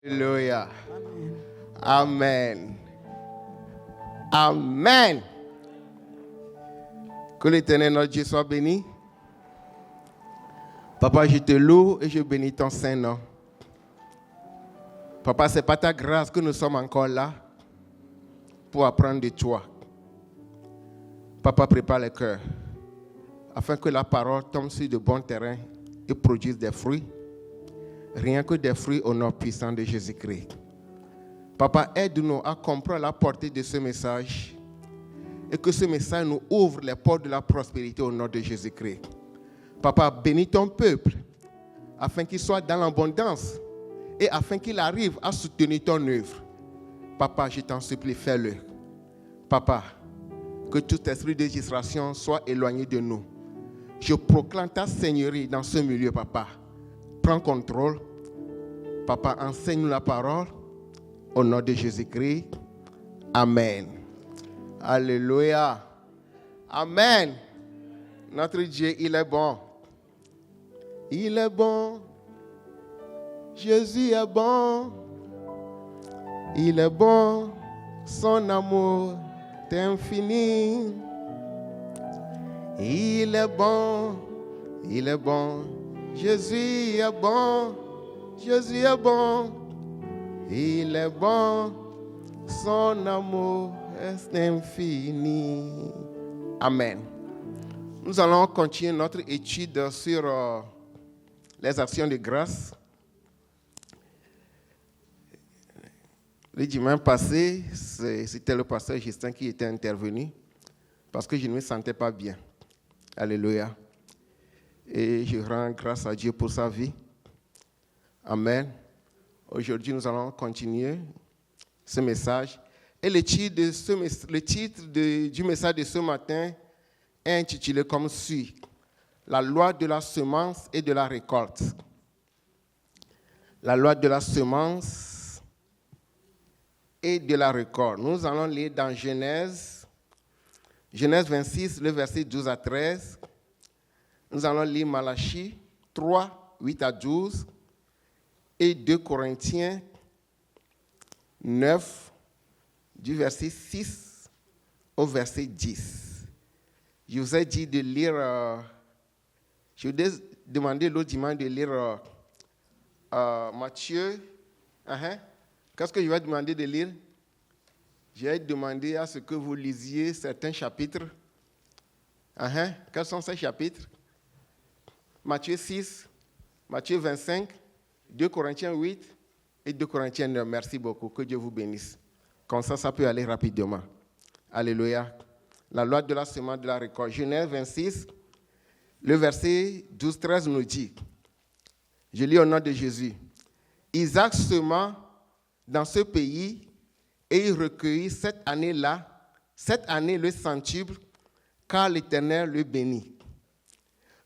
Alléluia. Amen. Amen. Que l'Éternel notre Dieu soit béni. Papa, je te loue et je bénis ton saint nom. Papa, c'est par ta grâce que nous sommes encore là pour apprendre de toi. Papa, prépare les cœurs afin que la parole tombe sur de bons terrains et produise des fruits. Rien que des fruits au nom puissant de Jésus-Christ. Papa, aide-nous à comprendre la portée de ce message et que ce message nous ouvre les portes de la prospérité au nom de Jésus-Christ. Papa, bénis ton peuple afin qu'il soit dans l'abondance et afin qu'il arrive à soutenir ton œuvre. Papa, je t'en supplie, fais-le. Papa, que tout esprit de distraction soit éloigné de nous. Je proclame ta seigneurie dans ce milieu, papa. Prends contrôle. Papa, enseigne-nous la parole. Au nom de Jésus-Christ. Amen. Alléluia. Amen. Notre Dieu, il est bon. Il est bon. Jésus est bon. Il est bon. Son amour est infini. Il est bon. Il est bon. Jésus est bon. Jésus est bon. Il est bon. Son amour est infini. Amen. Nous allons continuer notre étude sur les actions de grâce. Le dimanche passé, c'était le pasteur Justin qui était intervenu parce que je ne me sentais pas bien. Alléluia. Et je rends grâce à Dieu pour sa vie. Amen. Aujourd'hui, nous allons continuer ce message. Et le titre du message de ce matin est intitulé comme suit: La loi de la semence et de la récolte. La loi de la semence et de la récolte. Nous allons lire dans Genèse 26, le verset 12 à 13. Nous allons lire Malachie 3, 8 à 12 et 2 Corinthiens 9, du verset 6 au verset 10. Je vous ai dit de lire, je vous ai demandé l'autre dimanche de lire Matthieu. Qu'est-ce que je vais demander de lire? Je vais demander à ce que vous lisiez certains chapitres. Quels sont ces chapitres? Matthieu 6, Matthieu 25, 2 Corinthiens 8 et 2 Corinthiens 9. Merci beaucoup. Que Dieu vous bénisse. Comme ça peut aller rapidement. Alléluia. La loi de la semence de la récolte. Genèse 26, le verset 12-13 nous dit, je lis au nom de Jésus, Isaac sema dans ce pays et il recueillit cette année le centuple, car l'Éternel le bénit.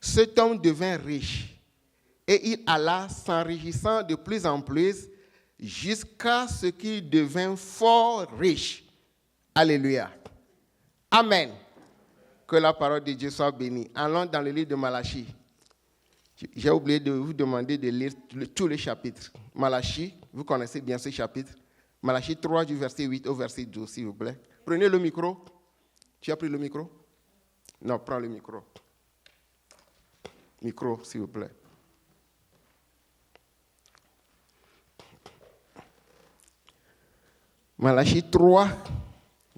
Cet homme devint riche et il alla s'enrichissant de plus en plus jusqu'à ce qu'il devint fort riche. Alléluia. Amen. Que la parole de Dieu soit bénie. Allons dans le livre de Malachie. J'ai oublié de vous demander de lire tous les chapitres. Malachie, vous connaissez bien ce chapitre. Malachie 3 du verset 8 au verset 12, s'il vous plaît. Prenez le micro. Tu as pris le micro? Non, prends le micro. Micro, s'il vous plaît. Malachie 3,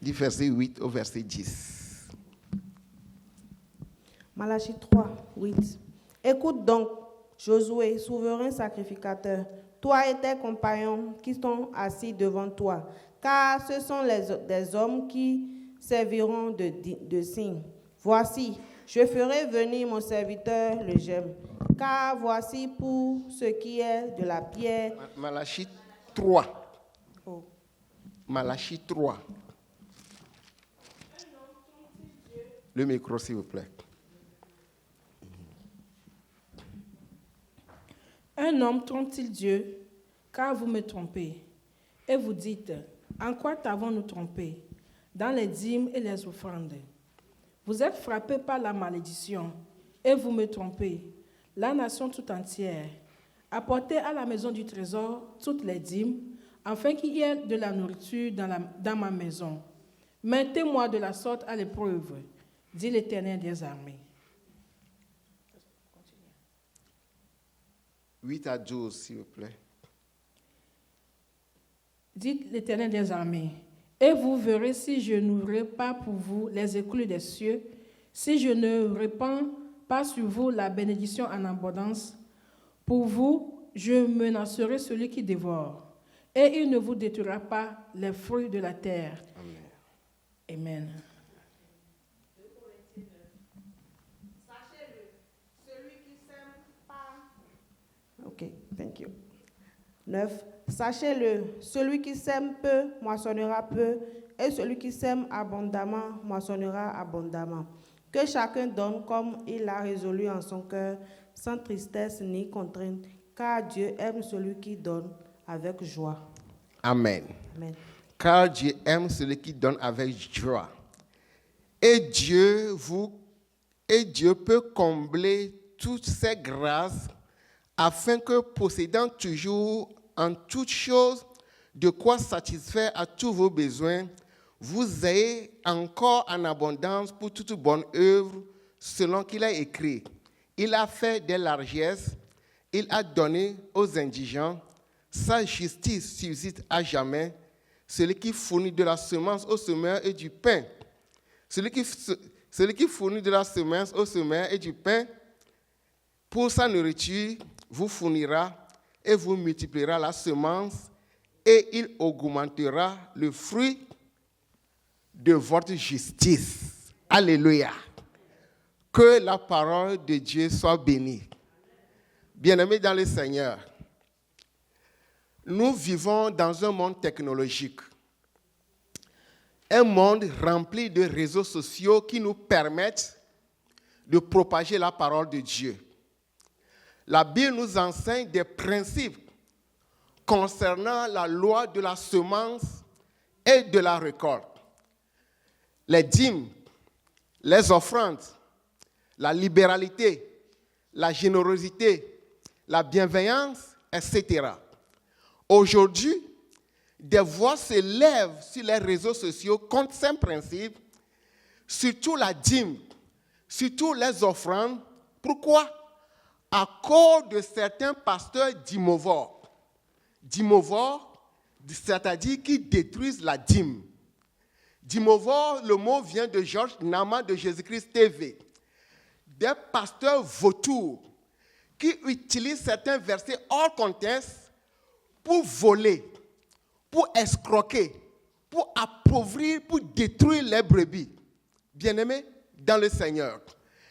du verset 8 au verset 10. Malachie 3, 8. Écoute donc, Josué, souverain sacrificateur, toi et tes compagnons qui sont assis devant toi, car ce sont des hommes qui serviront de signe. Voici, je ferai venir mon serviteur le gemme, car voici pour ce qui est de la pierre. Malachie 3. Oh. Malachie 3. Le micro, s'il vous plaît. Un homme trompe-t-il Dieu, car vous me trompez? Et vous dites, en quoi t'avons-nous trompé? Dans les dîmes et les offrandes. Vous êtes frappés par la malédiction, et vous me trompez, la nation tout entière. Apportez à la maison du trésor toutes les dîmes, afin qu'il y ait de la nourriture dans ma maison. Mettez-moi de la sorte à l'épreuve, dit l'Éternel des armées. 8 à 12, s'il vous plaît. Dit l'Éternel des armées. Et vous verrez si je n'ouvrirai pas pour vous les écluses des cieux, si je ne répands pas sur vous la bénédiction en abondance. Pour vous, je menacerai celui qui dévore, et il ne vous détruira pas les fruits de la terre. Amen. Amen. Sachez-le, celui qui sème pas. Ok, thank you. 9. Sachez-le, celui qui sème peu moissonnera peu, et celui qui sème abondamment moissonnera abondamment. Que chacun donne comme il a résolu en son cœur, sans tristesse ni contrainte, car Dieu aime celui qui donne avec joie. Amen. Amen. Car Dieu aime celui qui donne avec joie. Et Dieu peut combler toutes ces grâces afin que, possédant toujours en toutes choses de quoi satisfaire à tous vos besoins, vous ayez encore en abondance pour toute bonne œuvre, selon qu'il a écrit. Il a fait des largesses, il a donné aux indigents, sa justice subsiste à jamais. Celui qui fournit de la semence au semeur et du pain, celui qui fournit de la semence au semeur et du pain, pour sa nourriture, vous fournira et vous multipliera la semence, et il augmentera le fruit de votre justice. Alléluia. Que la parole de Dieu soit bénie. Bien-aimés dans le Seigneur, nous vivons dans un monde technologique. Un monde rempli de réseaux sociaux qui nous permettent de propager la parole de Dieu. La Bible nous enseigne des principes concernant la loi de la semence et de la récolte. Les dîmes, les offrandes, la libéralité, la générosité, la bienveillance, etc. Aujourd'hui, des voix se lèvent sur les réseaux sociaux contre ces principes, surtout la dîme, surtout les offrandes. Pourquoi? À cause de certains pasteurs dîmovores. Dîmovores, c'est-à-dire qui détruisent la dîme. Dîmovore, le mot vient de Georges Nama de Jésus-Christ TV. Des pasteurs vautours qui utilisent certains versets hors contexte pour voler, pour escroquer, pour appauvrir, pour détruire les brebis. Bien-aimés dans le Seigneur,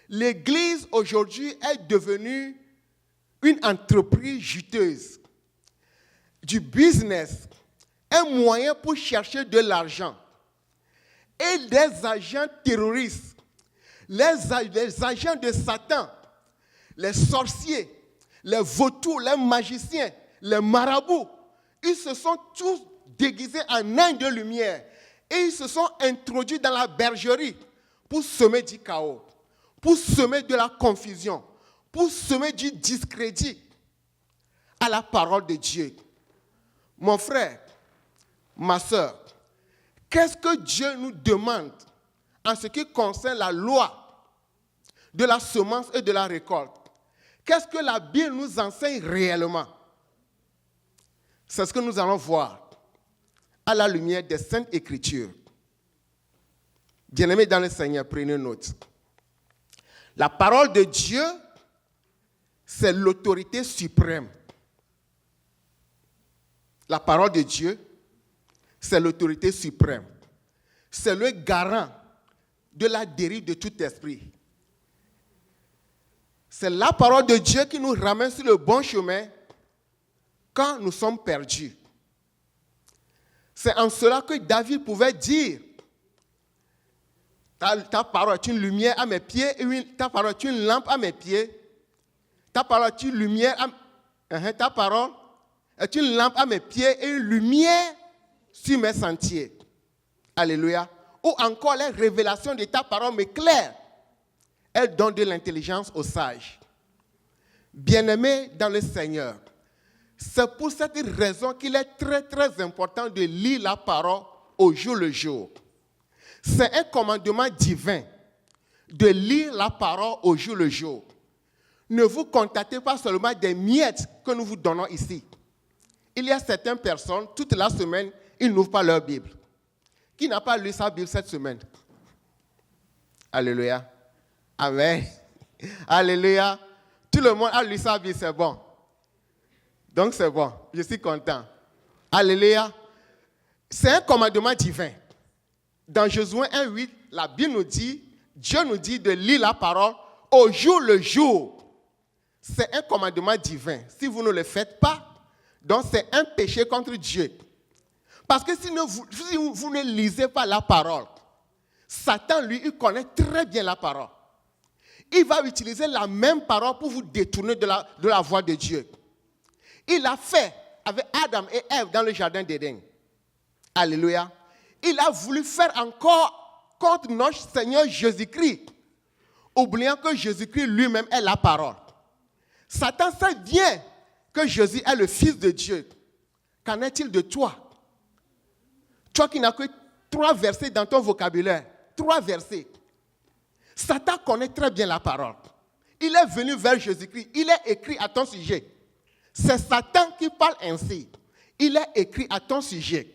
l'Église aujourd'hui est devenue une entreprise juteuse, du business, un moyen pour chercher de l'argent. Et des agents terroristes, les agents de Satan, les sorciers, les vautours, les magiciens, les marabouts, ils se sont tous déguisés en anges de lumière et ils se sont introduits dans la bergerie pour semer du chaos, pour semer de la confusion, pour semer du discrédit à la parole de Dieu. Mon frère, ma soeur, qu'est-ce que Dieu nous demande en ce qui concerne la loi de la semence et de la récolte? Qu'est-ce que la Bible nous enseigne réellement? C'est ce que nous allons voir à la lumière des Saintes Écritures. Bien-aimés dans le Seigneur, prenez note. La parole de Dieu, c'est l'autorité suprême. La parole de Dieu, c'est l'autorité suprême. C'est le garant de la dérive de tout esprit. C'est la parole de Dieu qui nous ramène sur le bon chemin quand nous sommes perdus. C'est en cela que David pouvait dire, ta parole est une lumière à mes pieds, ta parole est une lampe à mes pieds, ta parole est une lumière ta parole est une lampe à mes pieds et une lumière sur mes sentiers. Alléluia. Ou encore les révélations de ta parole m'éclairent. Elles donnent de l'intelligence aux sages. Bien-aimés dans le Seigneur, C'est pour cette raison qu'il est très, très important de lire la parole au jour le jour. C'est un commandement divin de lire la parole au jour le jour. Ne vous contentez pas seulement des miettes que nous vous donnons ici. Il y a certaines personnes, toute la semaine, ils n'ouvrent pas leur Bible. Qui n'a pas lu sa Bible cette semaine? Alléluia. Amen. Alléluia. Tout le monde a lu sa Bible, c'est bon. Donc c'est bon, je suis content. Alléluia. C'est un commandement divin. Dans Josué 1:8, la Bible nous dit, Dieu nous dit de lire la parole au jour le jour. C'est un commandement divin. Si vous ne le faites pas, donc c'est un péché contre Dieu. Parce que si vous ne lisez pas la parole, Satan, lui, il connaît très bien la parole. Il va utiliser la même parole pour vous détourner de la voie de Dieu. Il l'a fait avec Adam et Ève dans le jardin d'Éden. Alléluia. Il a voulu faire encore contre notre Seigneur Jésus-Christ, oubliant que Jésus-Christ lui-même est la parole. Satan sait bien que Jésus est le Fils de Dieu. Qu'en est-il de toi? Toi qui n'as que 3 versets dans ton vocabulaire. 3 versets. Satan connaît très bien la parole. Il est venu vers Jésus-Christ. Il est écrit à ton sujet. C'est Satan qui parle ainsi. Il est écrit à ton sujet.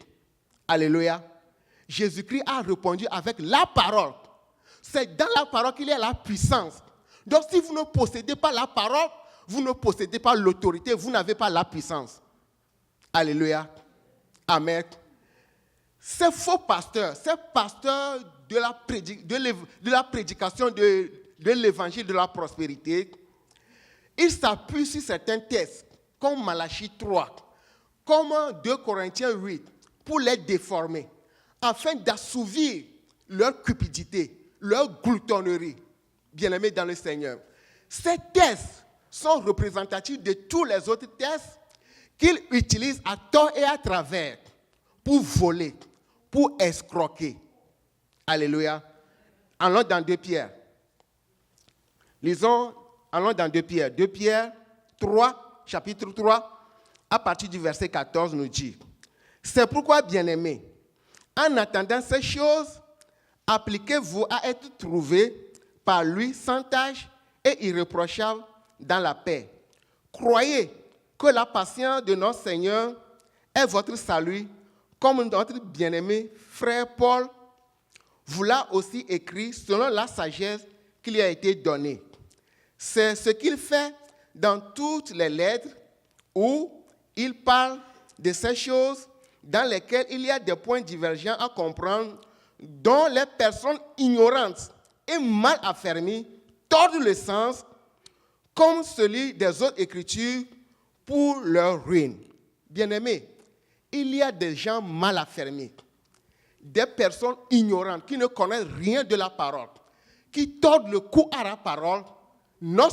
Alléluia. Jésus-Christ a répondu avec la parole. C'est dans la parole qu'il y a la puissance. Donc si vous ne possédez pas la parole, vous ne possédez pas l'autorité, vous n'avez pas la puissance. Alléluia. Amen. Ces faux pasteurs, ces pasteurs de la prédication de l'évangile de la prospérité, ils s'appuient sur certains textes, comme Malachie 3, comme 2 Corinthiens 8, pour les déformer, afin d'assouvir leur cupidité, leur gloutonnerie. Bien-aimés dans le Seigneur. Ces textes sont représentatifs de tous les autres textes qu'ils utilisent à tort et à travers pour voler, pour escroquer. Alléluia. Allons dans 2 Pierre. Allons dans 2 Pierre. 2 Pierre 3, chapitre 3, à partir du verset 14, nous dit: c'est pourquoi, bien-aimés, en attendant ces choses, appliquez-vous à être trouvés par lui sans tache et irréprochable dans la paix. Croyez que la patience de notre Seigneur est votre salut, comme notre bien-aimé frère Paul vous l'a aussi écrit selon la sagesse qui lui a été donnée. C'est ce qu'il fait dans toutes les lettres où il parle de ces choses dans lesquelles il y a des points divergents à comprendre, dont les personnes ignorantes et mal affermies tordent le sens comme celui des autres Écritures pour leur ruine. Bien-aimés, il y a des gens mal affermis, des personnes ignorantes qui ne connaissent rien de la parole, qui tordent le cou à la parole, non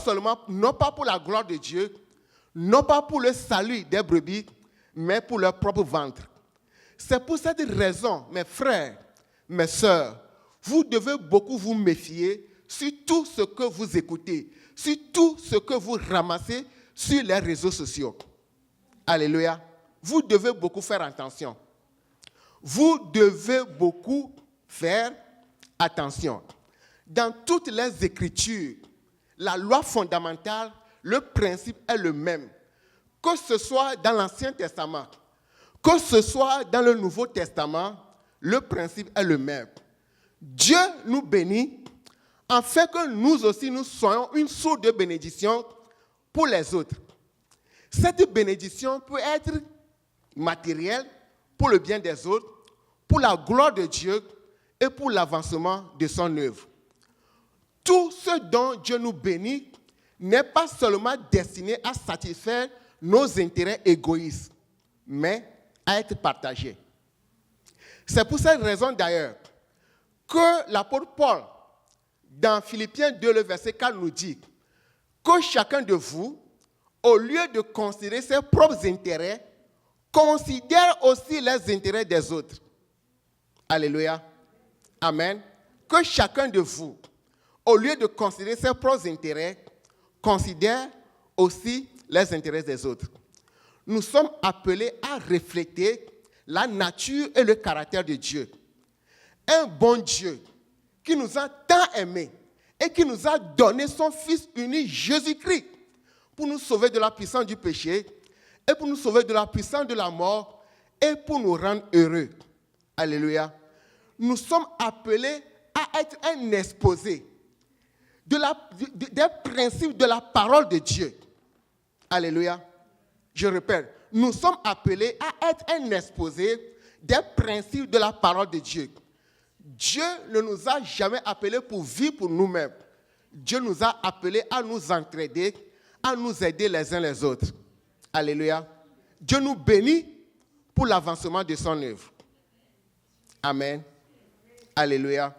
pas pour la gloire de Dieu, non pas pour le salut des brebis, mais pour leur propre ventre. C'est pour cette raison, mes frères, mes sœurs, vous devez beaucoup vous méfier sur tout ce que vous écoutez, sur tout ce que vous ramassez sur les réseaux sociaux. Alléluia. Vous devez beaucoup faire attention. Vous devez beaucoup faire attention. Dans toutes les Écritures, la loi fondamentale, le principe est le même. Que ce soit dans l'Ancien Testament, que ce soit dans le Nouveau Testament, le principe est le même. Dieu nous bénit afin que nous aussi nous soyons une source de bénédiction pour les autres. Cette bénédiction peut être matérielle pour le bien des autres, pour la gloire de Dieu et pour l'avancement de son œuvre. Tout ce dont Dieu nous bénit n'est pas seulement destiné à satisfaire nos intérêts égoïstes, mais à être partagé. C'est pour cette raison d'ailleurs que l'apôtre Paul, dans Philippiens 2, le verset 4, nous dit que chacun de vous, au lieu de considérer ses propres intérêts, considère aussi les intérêts des autres. Alléluia. Amen. Que chacun de vous, au lieu de considérer ses propres intérêts, considère aussi les intérêts des autres. nous sommes appelés à refléter la nature et le caractère de Dieu. Un bon Dieu qui nous a tant aimés et qui nous a donné son Fils unique, Jésus-Christ, pour nous sauver de la puissance du péché et pour nous sauver de la puissance de la mort et pour nous rendre heureux. Alléluia. Nous sommes appelés à être un exposé des principes de la parole de Dieu. Alléluia. Je répète, nous sommes appelés à être un exposé des principes de la parole de Dieu. Dieu ne nous a jamais appelés pour vivre pour nous-mêmes. Dieu nous a appelés à nous entraider, à nous aider les uns les autres. Alléluia. Dieu nous bénit pour l'avancement de son œuvre. Amen. Alléluia.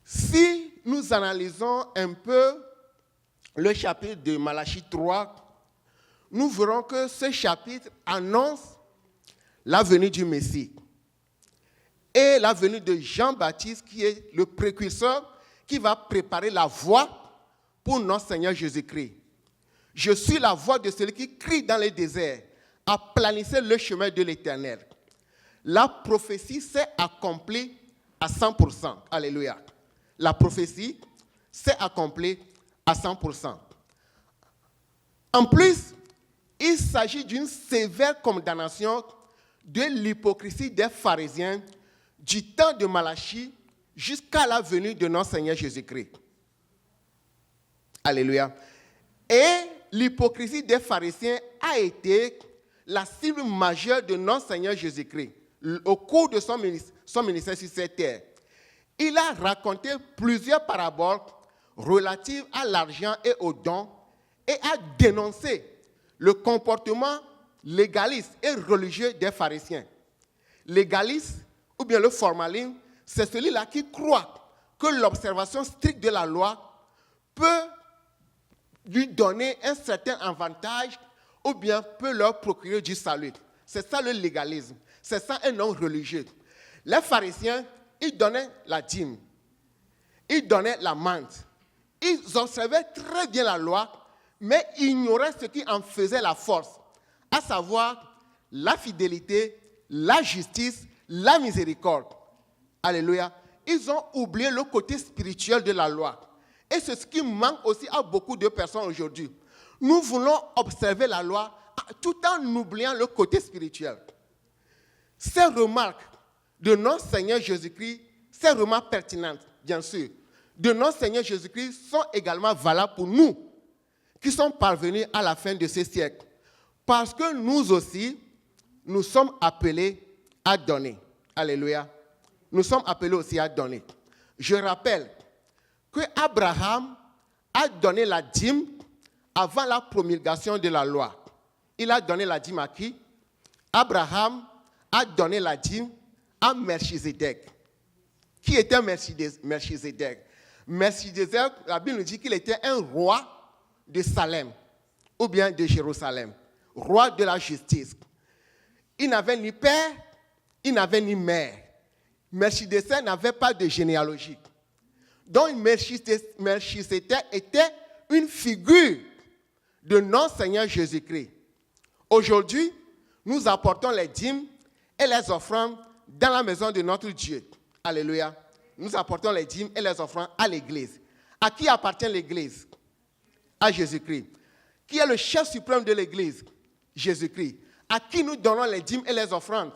Si nous analysons un peu le chapitre de Malachie 3, nous verrons que ce chapitre annonce la venue du Messie et la venue de Jean-Baptiste, qui est le précurseur qui va préparer la voie pour notre Seigneur Jésus-Christ. Je suis la voix de celui qui crie dans les déserts, aplanissez le chemin de l'Éternel. La prophétie s'est accomplie à 100%. Alléluia. La prophétie s'est accomplie à 100%. En plus, il s'agit d'une sévère condamnation de l'hypocrisie des pharisiens du temps de Malachie jusqu'à la venue de notre Seigneur Jésus-Christ. Alléluia. Et l'hypocrisie des pharisiens a été la cible majeure de notre Seigneur Jésus-Christ au cours de son ministère sur cette terre. Il a raconté plusieurs paraboles relatives à l'argent et aux dons et a dénoncé le comportement légaliste et religieux des pharisiens. Légaliste ou bien le formalisme, c'est celui-là qui croit que l'observation stricte de la loi peut lui donner un certain avantage ou bien peut leur procurer du salut. C'est ça le légalisme. C'est ça un nom religieux. Les pharisiens, ils donnaient la dîme. Ils donnaient la menthe. Ils observaient très bien la loi, mais ignoraient ce qui en faisait la force, à savoir la fidélité, la justice, la miséricorde. Alléluia. Ils ont oublié le côté spirituel de la loi. Et c'est ce qui manque aussi à beaucoup de personnes aujourd'hui. Nous voulons observer la loi tout en oubliant le côté spirituel. Ces remarques de notre Seigneur Jésus-Christ, ces remarques pertinentes, bien sûr, de notre Seigneur Jésus-Christ sont également valables pour nous qui sommes parvenus à la fin de ce siècle. Parce que nous aussi, nous sommes appelés à donner. Alléluia. Nous sommes appelés aussi à donner. Je rappelle que Abraham a donné la dîme avant la promulgation de la loi. Il a donné la dîme à qui? Abraham a donné la dîme à Melchizedek. Qui était Melchizedek? Melchizedek, la Bible nous dit qu'il était un roi de Salem ou bien de Jérusalem, roi de la justice. Il n'avait ni père, il n'avait ni mère. Melchizedek n'avait pas de généalogie. Donc Melchizedek était une figure de notre Seigneur Jésus-Christ. Aujourd'hui, nous apportons les dîmes et les offrandes dans la maison de notre Dieu. Alléluia. Nous apportons les dîmes et les offrandes à l'église. À qui appartient l'église? À Jésus-Christ. Qui est le chef suprême de l'église? Jésus-Christ. À qui nous donnons les dîmes et les offrandes?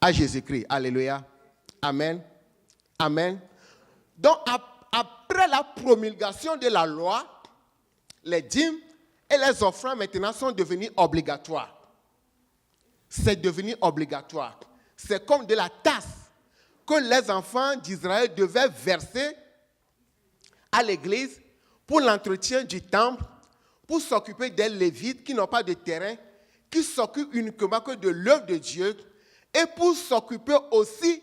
À Jésus-Christ. Alléluia. Amen. Amen. Donc, après la promulgation de la loi, les dîmes et les offrandes maintenant sont devenus obligatoires. C'est devenu obligatoire. C'est comme de la tasse que les enfants d'Israël devaient verser à l'église pour l'entretien du temple, pour s'occuper des Lévites qui n'ont pas de terrain, qui s'occupent uniquement que de l'œuvre de Dieu, et pour s'occuper aussi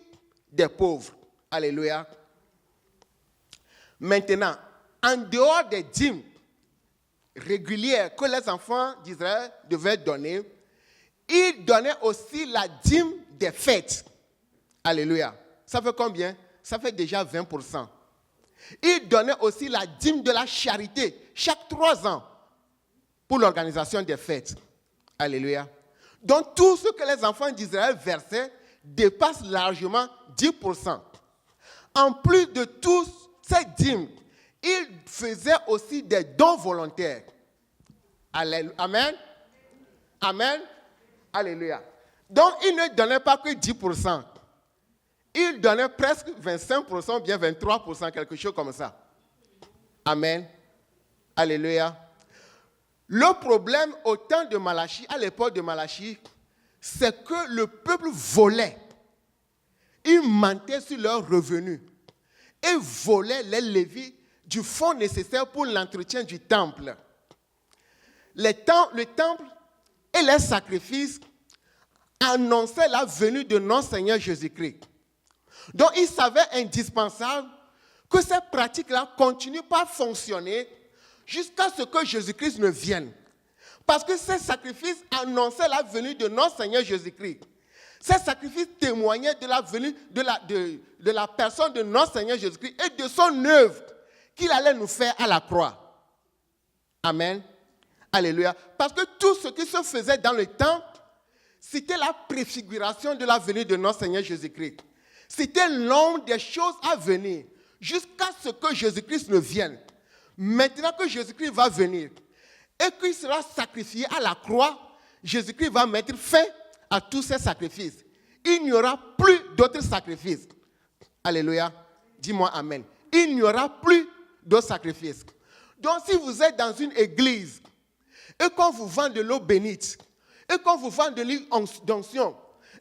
des pauvres. Alléluia. Maintenant, en dehors des dîmes régulières que les enfants d'Israël devaient donner, ils donnaient aussi la dîme des fêtes. Alléluia. Ça fait combien? Ça fait déjà 20%. Ils donnaient aussi la dîme de la charité chaque 3 ans pour l'organisation des fêtes. Alléluia. Donc tout ce que les enfants d'Israël versaient dépasse largement 10%. En plus de tous ces dîmes, ils faisaient aussi des dons volontaires. Amen. Amen. Alléluia. Donc ils ne donnaient pas que 10%. Ils donnaient presque 25%, bien 23%, quelque chose comme ça. Amen. Alléluia. Le problème au temps de Malachie, à l'époque de Malachie, c'est que le peuple volait. Ils mentaient sur leurs revenus et volaient les lévites du fonds nécessaire pour l'entretien du temple. Le temple et les sacrifices annonçaient la venue de notre Seigneur Jésus-Christ. Donc, il s'avère indispensable que ces pratiques-là continuent pas à fonctionner jusqu'à ce que Jésus-Christ ne vienne. Parce que ces sacrifices annonçaient la venue de notre Seigneur Jésus-Christ. Ces sacrifices témoignaient de la venue de la personne de notre Seigneur Jésus-Christ et de son œuvre qu'il allait nous faire à la croix. Amen. Alléluia. Parce que tout ce qui se faisait dans le temple, c'était la préfiguration de la venue de notre Seigneur Jésus-Christ. C'était l'ombre des choses à venir jusqu'à ce que Jésus-Christ ne vienne. Maintenant que Jésus-Christ va venir et qu'il sera sacrifié à la croix, Jésus-Christ va mettre fin à tous ces sacrifices. Il n'y aura plus d'autres sacrifices. Alléluia. Dis-moi Amen. Il n'y aura plus d'autres sacrifices. Donc si vous êtes dans une église et qu'on vous vend de l'eau bénite, et qu'on vous vend de l'huile d'onction,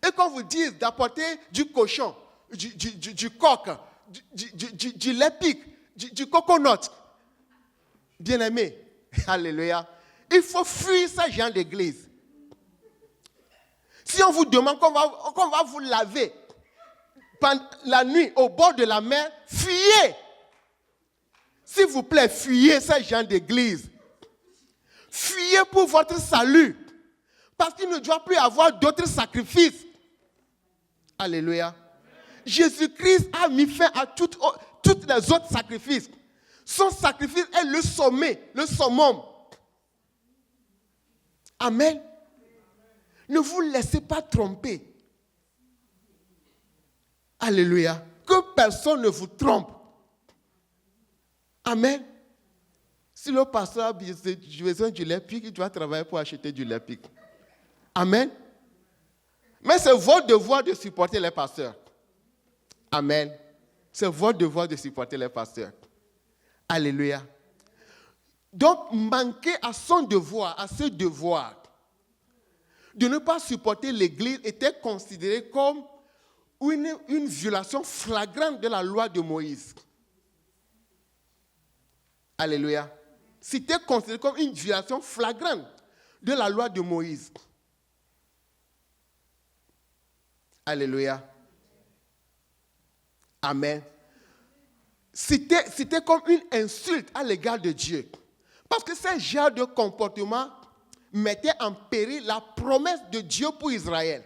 et qu'on vous dise d'apporter du cochon, du coq, du lait pic, du coconut, bien-aimé, alléluia, il faut fuir ce genre d'église. Si on vous demande qu'on va vous laver pendant la nuit au bord de la mer, fuyez. S'il vous plaît, fuyez ce genre d'église. Fuyez pour votre salut. Parce qu'il ne doit plus avoir d'autres sacrifices. Alléluia. Jésus-Christ a mis fin à toutes les autres sacrifices. Son sacrifice est le sommet, le summum. Amen. Ne vous laissez pas tromper. Alléluia. Que personne ne vous trompe. Amen. Si le pasteur a besoin du lait pic, il doit travailler pour acheter du lait pic. Amen. Mais c'est votre devoir de supporter les pasteurs. Amen. C'est votre devoir de supporter les pasteurs. Alléluia. Donc, manquer à son devoir, à ce devoir, de ne pas supporter l'Église était considéré comme une violation flagrante de la loi de Moïse. Alléluia. C'était considéré comme une violation flagrante de la loi de Moïse. Alléluia. Amen. C'était comme une insulte à l'égard de Dieu. Parce que ce genre de comportement mettait en péril la promesse de Dieu pour Israël.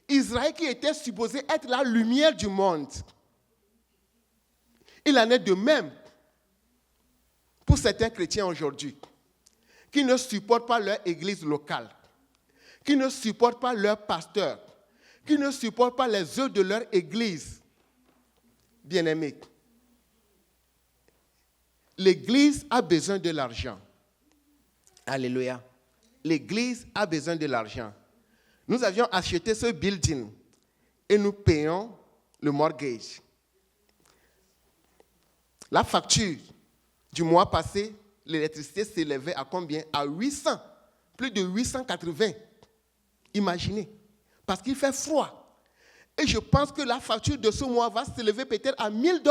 Israël qui était supposé être la lumière du monde. Il en est de même pour certains chrétiens aujourd'hui qui ne supportent pas leur église locale, qui ne supportent pas leur pasteur, qui ne supportent pas les œuvres de leur église. Bien-aimés, l'église a besoin de l'argent. Alléluia. L'église a besoin de l'argent. Nous avions acheté ce building et nous payons le mortgage. La facture du mois passé, l'électricité s'élevait à combien? À 800. Plus de 880. Imaginez. Parce qu'il fait froid. Et je pense que la facture de ce mois va s'élever peut-être à $1000.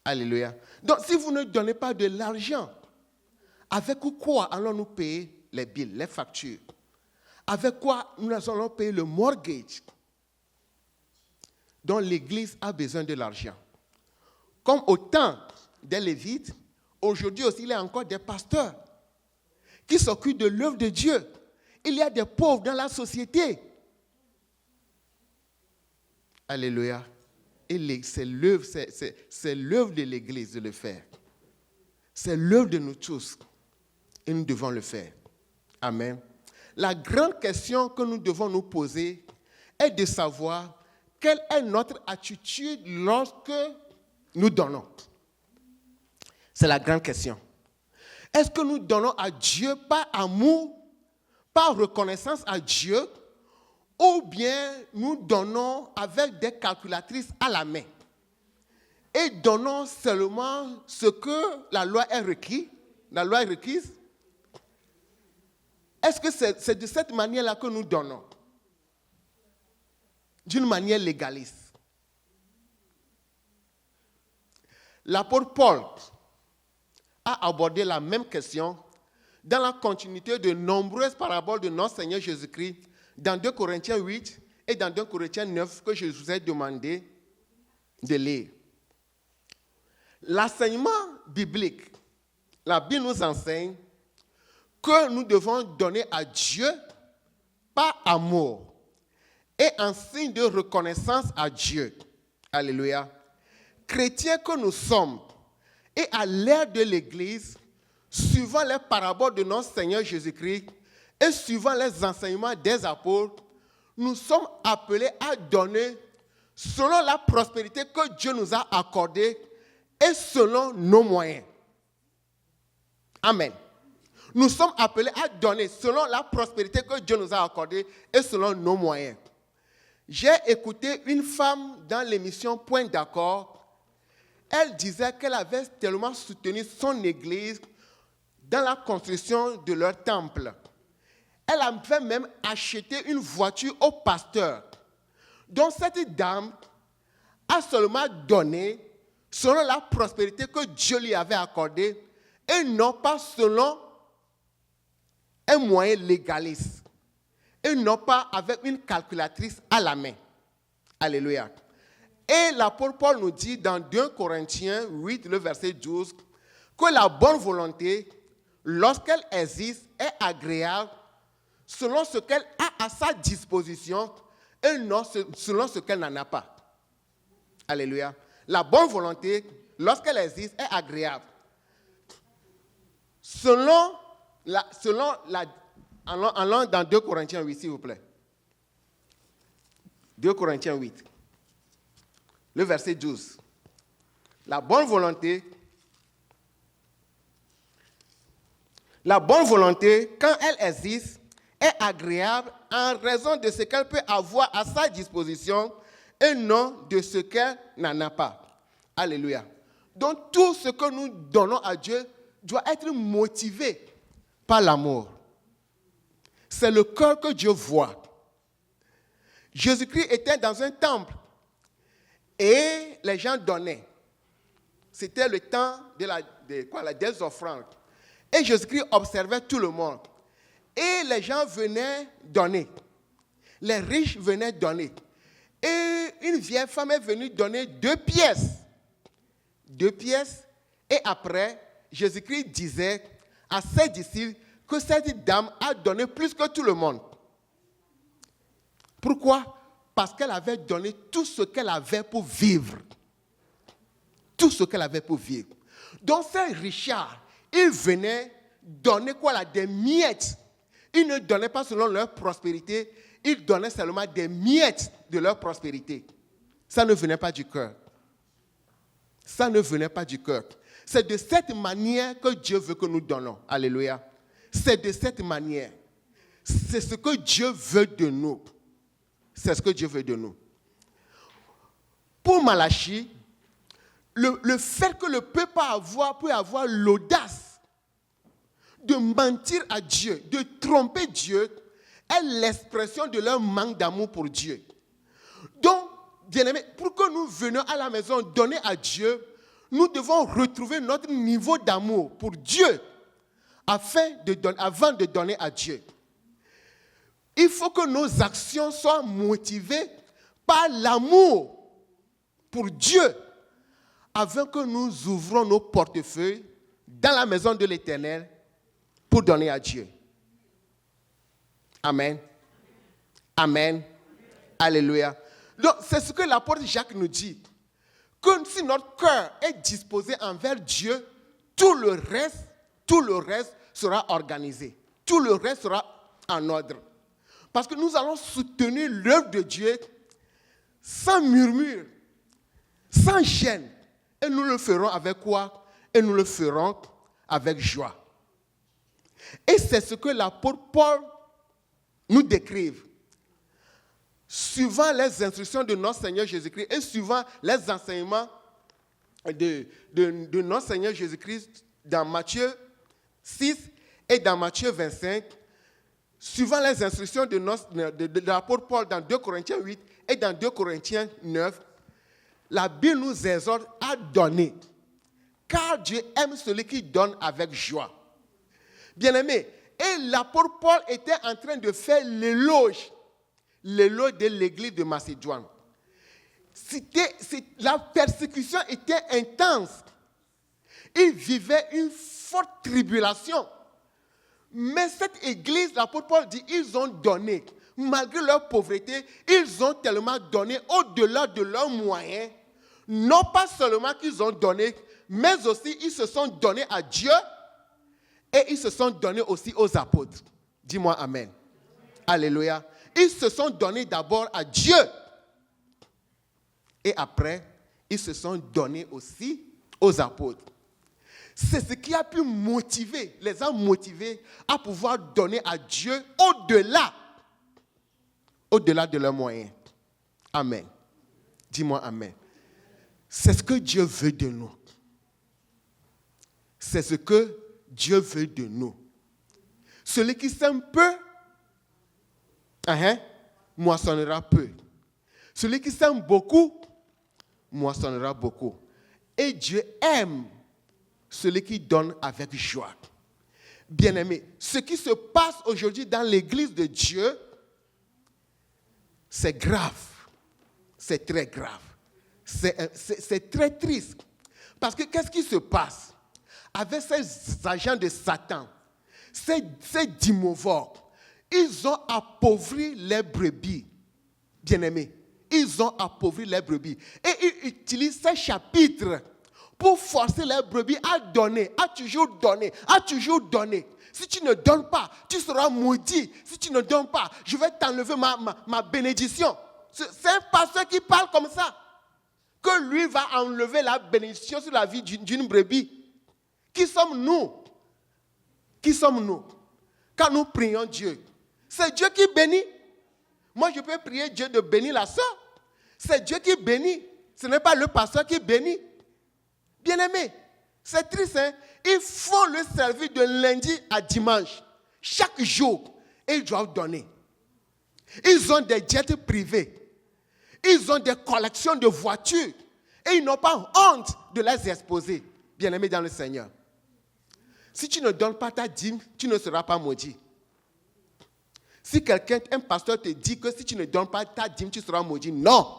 Alléluia. Donc, si vous ne donnez pas de l'argent, avec quoi allons-nous payer les billes, les factures? Avec quoi nous allons payer le mortgage? Donc, l'Église a besoin de l'argent. Comme au temps des Lévites, aujourd'hui aussi, il y a encore des pasteurs qui s'occupent de l'œuvre de Dieu. Il y a des pauvres dans la société. Alléluia. Et c'est l'œuvre de l'Église de le faire. C'est l'œuvre de nous tous. et nous devons le faire. Amen. La grande question que nous devons nous poser est de savoir quelle est notre attitude lorsque nous donnons. C'est la grande question. Est-ce que nous donnons à Dieu par amour, par reconnaissance à Dieu, ou bien nous donnons avec des calculatrices à la main et donnons seulement ce que la loi est requise? Est-ce que c'est de cette manière-là que nous donnons? D'une manière légaliste. L'apôtre Paul a abordé la même question dans la continuité de nombreuses paraboles de notre Seigneur Jésus-Christ dans 2 Corinthiens 8 et dans 2 Corinthiens 9 que je vous ai demandé de lire. L'enseignement biblique, la Bible nous enseigne que nous devons donner à Dieu par amour et en signe de reconnaissance à Dieu. Alléluia. Chrétiens que nous sommes et à l'ère de l'Église, suivant les paraboles de notre Seigneur Jésus-Christ et suivant les enseignements des apôtres, nous sommes appelés à donner selon la prospérité que Dieu nous a accordée et selon nos moyens. Amen. Nous sommes appelés à donner selon la prospérité que Dieu nous a accordée et selon nos moyens. J'ai écouté une femme dans l'émission Point d'accord. Elle disait qu'elle avait tellement soutenu son église dans la construction de leur temple. Elle avait même acheté une voiture au pasteur. Donc cette dame a seulement donné selon la prospérité que Dieu lui avait accordée et non pas selon un moyen légaliste et non pas avec une calculatrice à la main. Alléluia. Et l'apôtre Paul nous dit dans 2 Corinthiens 8, le verset 12, que la bonne volonté, lorsqu'elle existe, est agréable selon ce qu'elle a à sa disposition et non selon ce qu'elle n'en a pas. Alléluia. La bonne volonté, lorsqu'elle existe, est agréable. Allons dans 2 Corinthiens 8, s'il vous plaît. 2 Corinthiens 8, le verset 12. La bonne volonté, quand elle existe, est agréable en raison de ce qu'elle peut avoir à sa disposition et non de ce qu'elle n'en a pas. Alléluia. Donc tout ce que nous donnons à Dieu doit être motivé par l'amour. C'est le cœur que Dieu voit. Jésus-Christ était dans un temple et les gens donnaient. C'était le temps des offrandes. Et Jésus-Christ observait tout le monde. Et les gens venaient donner. Les riches venaient donner. Et une vieille femme est venue donner 2 pièces. 2 pièces. Et après, Jésus-Christ disait à ses disciples que cette dame a donné plus que tout le monde. Pourquoi? Parce qu'elle avait donné tout ce qu'elle avait pour vivre. Tout ce qu'elle avait pour vivre. Donc ces richards, ils venaient donner des miettes. Ils ne donnaient pas selon leur prospérité, ils donnaient seulement des miettes de leur prospérité. Ça ne venait pas du cœur. Ça ne venait pas du cœur. C'est de cette manière que Dieu veut que nous donnons. Alléluia. C'est de cette manière. C'est ce que Dieu veut de nous. C'est ce que Dieu veut de nous. Pour Malachie, le fait que le peuple peut avoir l'audace de mentir à Dieu, de tromper Dieu, est l'expression de leur manque d'amour pour Dieu. Donc, bien-aimés, pour que nous venions à la maison donner à Dieu, nous devons retrouver notre niveau d'amour pour Dieu avant de donner à Dieu. Il faut que nos actions soient motivées par l'amour pour Dieu avant que nous ouvrons nos portefeuilles dans la maison de l'Éternel pour donner à Dieu. Amen. Amen. Alléluia. Donc, c'est ce que l'apôtre Jacques nous dit. Que si notre cœur est disposé envers Dieu, tout le reste sera organisé. Tout le reste sera en ordre. Parce que nous allons soutenir l'œuvre de Dieu sans murmure, sans gêne. Et nous le ferons avec quoi? Et nous le ferons avec joie. Et c'est ce que l'apôtre Paul nous décrit. Suivant les instructions de notre Seigneur Jésus-Christ et suivant les enseignements de notre Seigneur Jésus-Christ dans Matthieu 6 et dans Matthieu 25, suivant les instructions de l'apôtre Paul dans 2 Corinthiens 8 et dans 2 Corinthiens 9, la Bible nous exhorte à donner, car Dieu aime celui qui donne avec joie. Bien-aimés, et l'apôtre Paul était en train de faire l'éloge de l'église de Macédoine. La persécution était intense. Ils vivaient une forte tribulation. Mais cette église, l'apôtre Paul dit, ils ont donné. Malgré leur pauvreté, ils ont tellement donné au-delà de leurs moyens. Non pas seulement qu'ils ont donné, mais aussi ils se sont donnés à Dieu et ils se sont donnés aussi aux apôtres. Dis-moi Amen. Alléluia. Ils se sont donnés d'abord à Dieu. Et après, ils se sont donnés aussi aux apôtres. C'est ce qui a pu les a motivés à pouvoir donner à Dieu au-delà de leurs moyens. Amen. Dis-moi Amen. C'est ce que Dieu veut de nous. C'est ce que Dieu veut de nous. Celui qui sème peu, moissonnera peu. Celui qui sème beaucoup, moissonnera beaucoup. Et Dieu aime celui qui donne avec joie. Bien-aimés, ce qui se passe aujourd'hui dans l'église de Dieu, c'est grave. C'est très grave. C'est très triste. Parce que qu'est-ce qui se passe? Avec ces agents de Satan, ces dimorphes, ils ont appauvri les brebis. Bien-aimés, ils ont appauvri les brebis. Et ils utilisent ces chapitres pour forcer les brebis à donner, à toujours donner, à toujours donner. Si tu ne donnes pas, tu seras maudit. Si tu ne donnes pas, je vais t'enlever ma bénédiction. C'est un pasteur qui parle comme ça. Que lui va enlever la bénédiction sur la vie d'une brebis. Qui sommes-nous? Qui sommes-nous? Quand nous prions Dieu, c'est Dieu qui bénit. Moi, je peux prier Dieu de bénir la soeur. C'est Dieu qui bénit. Ce n'est pas le pasteur qui bénit. Bien-aimé, c'est triste, hein? Ils font le service de lundi à dimanche, chaque jour, et ils doivent donner. Ils ont des jets privés. Ils ont des collections de voitures. Et ils n'ont pas honte de les exposer. Bien-aimé dans le Seigneur. Si tu ne donnes pas ta dîme, tu ne seras pas maudit. Si un pasteur te dit que si tu ne donnes pas ta dîme, tu seras maudit. Non.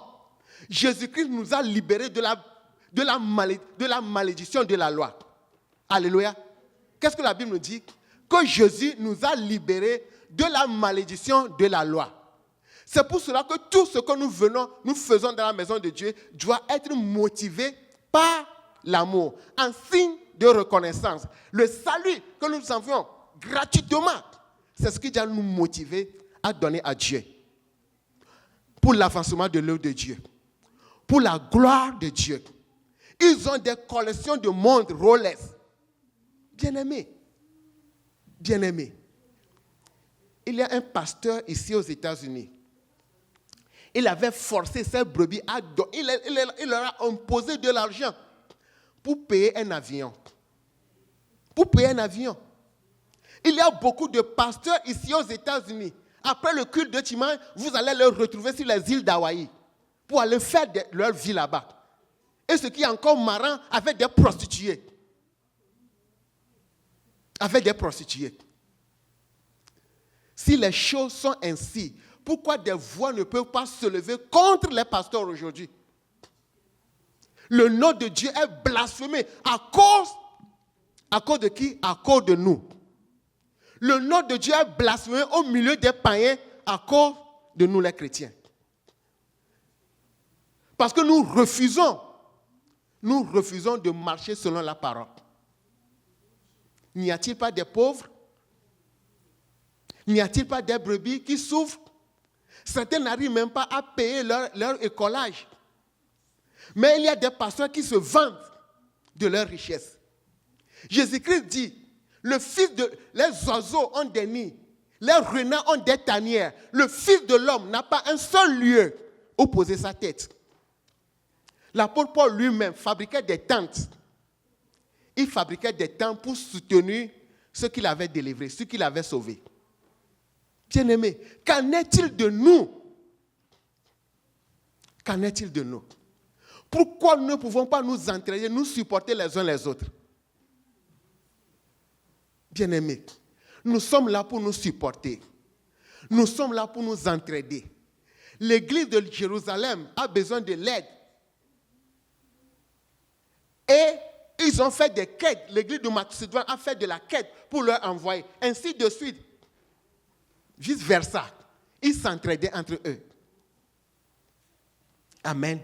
Jésus-Christ nous a libérés de la malédiction de la loi. Alléluia. Qu'est-ce que la Bible nous dit? Que Jésus nous a libérés de la malédiction de la loi. C'est pour cela que tout ce que nous faisons dans la maison de Dieu doit être motivé par l'amour, en signe de reconnaissance. Le salut que nous envoyons gratuitement, c'est ce qui doit nous motiver à donner à Dieu. Pour l'avancement de l'œuvre de Dieu. Pour la gloire de Dieu. Ils ont des collections de montres Rolex. Bien-aimés. Bien-aimés. Il y a un pasteur ici aux États-Unis. Il avait forcé ses brebis à donner. Il leur a imposé de l'argent pour payer un avion. Pour payer un avion. Il y a beaucoup de pasteurs ici aux États-Unis. Après le culte de dimanche, vous allez les retrouver sur les îles d'Hawaï pour aller faire leur vie là-bas. Et ce qui est encore marrant, avec des prostituées. Avec des prostituées. Si les choses sont ainsi, pourquoi des voix ne peuvent pas se lever contre les pasteurs aujourd'hui? Le nom de Dieu est blasphémé à cause de qui? À cause de nous. Le nom de Dieu est blasphémé au milieu des païens à cause de nous les chrétiens. Parce que nous refusons de marcher selon la parole. N'y a-t-il pas des pauvres? N'y a-t-il pas des brebis qui souffrent? Certains n'arrivent même pas à payer leur écolage. Mais il y a des pasteurs qui se vendent de leur richesse. Jésus-Christ dit, les oiseaux ont des nids, les renards ont des tanières. Le Fils de l'homme n'a pas un seul lieu où poser sa tête. L'apôtre Paul lui-même fabriquait des tentes. Il fabriquait des tentes pour soutenir ceux qu'il avait délivrés, ceux qu'il avait sauvés. Bien-aimés, qu'en est-il de nous? Qu'en est-il de nous? Pourquoi nous ne pouvons pas nous entraider, nous supporter les uns les autres? Bien-aimés, nous sommes là pour nous supporter. Nous sommes là pour nous entraider. L'église de Jérusalem a besoin de l'aide. Et ils ont fait des quêtes. L'église de Macédoine a fait de la quête pour leur envoyer. Ainsi de suite. Vice versa. Ils s'entraidaient entre eux. Amen.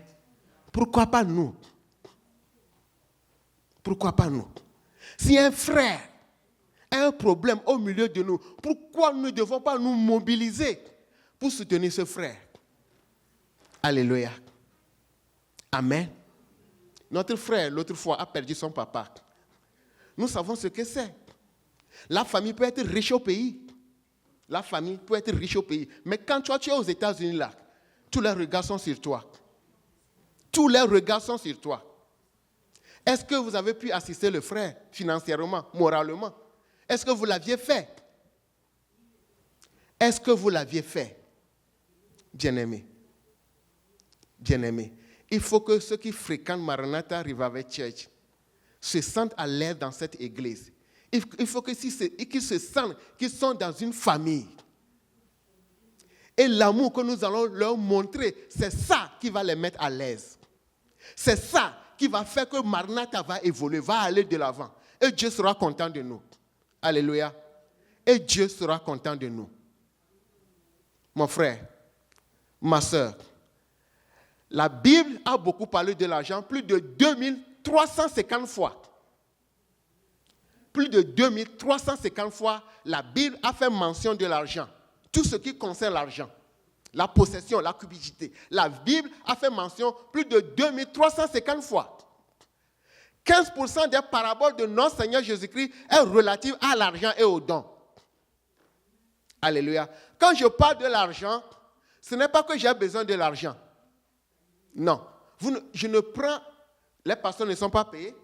Pourquoi pas nous? Pourquoi pas nous? Si un frère a un problème au milieu de nous, pourquoi nous ne devons pas nous mobiliser pour soutenir ce frère? Alléluia. Amen. Notre frère, l'autre fois, a perdu son papa. Nous savons ce que c'est. La famille peut être riche au pays. La famille peut être riche au pays. Mais quand toi, tu es aux États-Unis là, tous les regards sont sur toi. Tous les regards sont sur toi. Est-ce que vous avez pu assister le frère financièrement, moralement? Est-ce que vous l'aviez fait? Est-ce que vous l'aviez fait? Bien-aimés. Bien-aimés. Il faut que ceux qui fréquentent Maranatha Revival Church se sentent à l'aise dans cette église. Il faut qu'ils se sentent qu'ils sont dans une famille. Et l'amour que nous allons leur montrer, c'est ça qui va les mettre à l'aise. C'est ça qui va faire que Maranatha va évoluer, va aller de l'avant. Et Dieu sera content de nous. Alléluia. Et Dieu sera content de nous. Mon frère, ma soeur, la Bible a beaucoup parlé de l'argent, plus de 2350 fois. Plus de 2350 fois, la Bible a fait mention de l'argent. Tout ce qui concerne l'argent, la possession, la cupidité. La Bible a fait mention plus de 2350 fois. 15% des paraboles de notre Seigneur Jésus-Christ est relative à l'argent et aux dons. Alléluia. Quand je parle de l'argent, ce n'est pas que j'ai besoin de l'argent. Non. Je ne prends... Les personnes ne sont pas payées.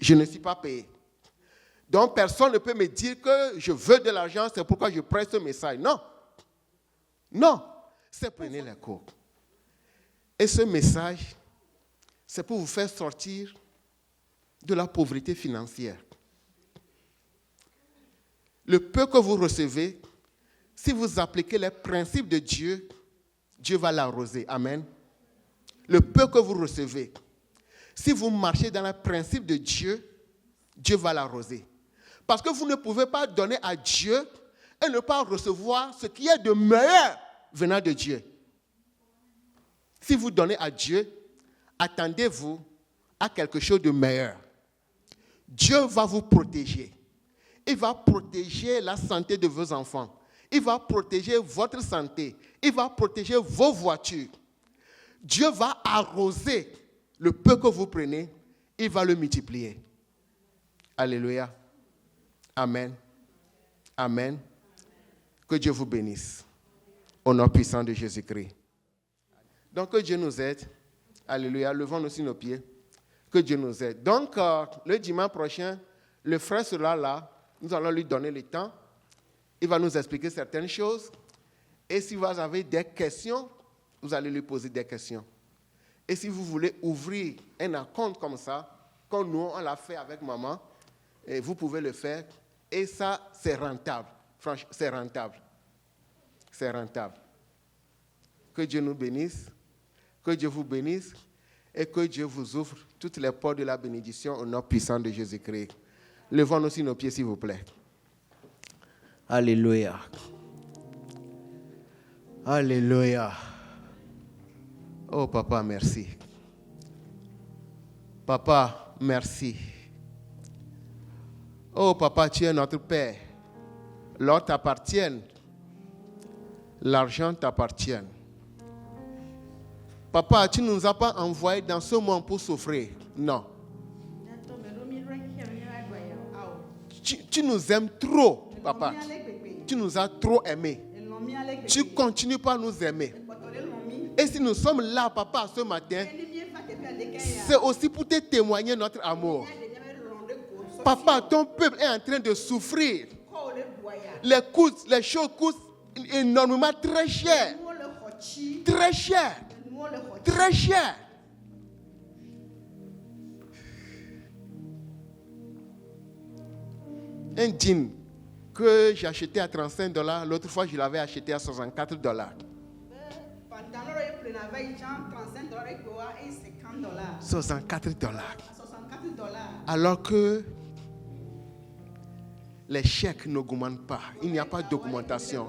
Je ne suis pas payé. Donc, personne ne peut me dire que je veux de l'argent, c'est pourquoi je prête ce message. Non. Non. C'est prenez les cours. Et ce message, c'est pour vous faire sortir de la pauvreté financière. Le peu que vous recevez, si vous appliquez les principes de Dieu, Dieu va l'arroser. Amen. Le peu que vous recevez, si vous marchez dans les principes de Dieu, Dieu va l'arroser. Parce que vous ne pouvez pas donner à Dieu et ne pas recevoir ce qui est de meilleur venant de Dieu. Si vous donnez à Dieu, attendez-vous à quelque chose de meilleur. Dieu va vous protéger. Il va protéger la santé de vos enfants. Il va protéger votre santé. Il va protéger vos voitures. Dieu va arroser le peu que vous prenez. Il va le multiplier. Alléluia. Amen. Amen. Que Dieu vous bénisse. Au nom puissant de Jésus-Christ. Donc, que Dieu nous aide. Alléluia. Levons aussi nos pieds. Que Dieu nous aide. Donc, le dimanche prochain, le frère sera là. Nous allons lui donner le temps. Il va nous expliquer certaines choses. Et si vous avez des questions, vous allez lui poser des questions. Et si vous voulez ouvrir un compte comme ça, comme nous, on l'a fait avec maman, et vous pouvez le faire. Et ça, c'est rentable. Franchement, c'est rentable. C'est rentable. Que Dieu nous bénisse. Que Dieu vous bénisse. Et que Dieu vous ouvre toutes les portes de la bénédiction au nom puissant de Jésus-Christ. Levons aussi nos pieds, s'il vous plaît. Alléluia. Alléluia. Oh, papa, merci. Papa, merci. Oh papa, tu es notre Père. L'or t'appartient. L'argent t'appartient. Papa, tu ne nous as pas envoyés dans ce monde pour souffrir. Non. Tu nous aimes trop, papa. Tu nous as trop aimés. Tu continues pas à nous aimer. Et si nous sommes là, papa, ce matin, c'est aussi pour te témoigner notre amour. Papa, ton peuple est en train de souffrir. Les choses coûtent énormément très cher. Très cher. Très cher. Un jean que j'ai acheté à $35, l'autre fois je l'avais acheté à $64. $64. Alors que les chèques n'augmentent pas. Il n'y a pas d'augmentation.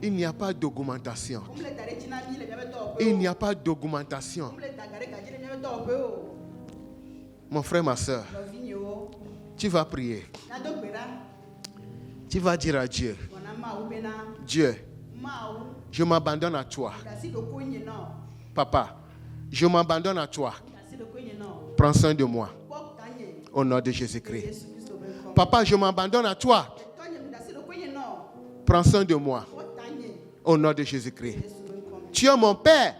Il n'y a pas d'augmentation. Il n'y a pas d'augmentation. Mon frère, ma soeur, tu vas prier. Tu vas dire à Dieu, Dieu, je m'abandonne à toi. Papa, je m'abandonne à toi. Prends soin de moi. Au nom de Jésus-Christ. Papa, je m'abandonne à toi. Prends soin de moi. Au nom de Jésus-Christ. Tu es mon Père.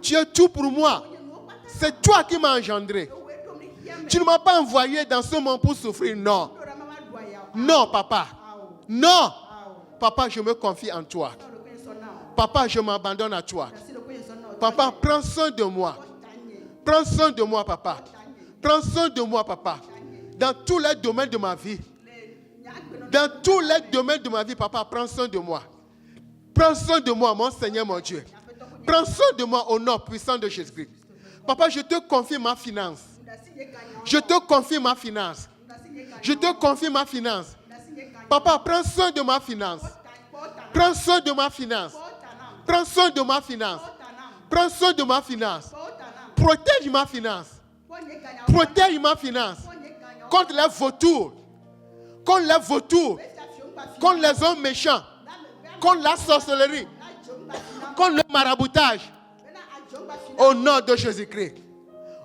Tu es tout pour moi. C'est toi qui m'as engendré. Tu ne m'as pas envoyé dans ce monde pour souffrir. Non. Non, papa. Non. Papa, je me confie en toi. Papa, je m'abandonne à toi. Papa, prends soin de moi. Prends soin de moi, papa. Prends soin de moi, papa. Dans tous les domaines de ma vie. Dans tous les domaines de ma vie, papa, prends soin de moi. Prends soin de moi, mon Seigneur, mon Dieu. Prends soin de moi au nom puissant de Jésus-Christ. Papa, je te confie ma finance. Je te confie ma finance. Je te confie ma finance. Papa, prends soin de ma finance. Prends soin de ma finance. Prends soin de ma finance. Prends soin de ma finance. Protège ma finance. Protège ma finance. Contre les vautours. Contre les vautours. Contre les hommes méchants. Contre la sorcellerie. Contre le maraboutage. Au nom de Jésus-Christ.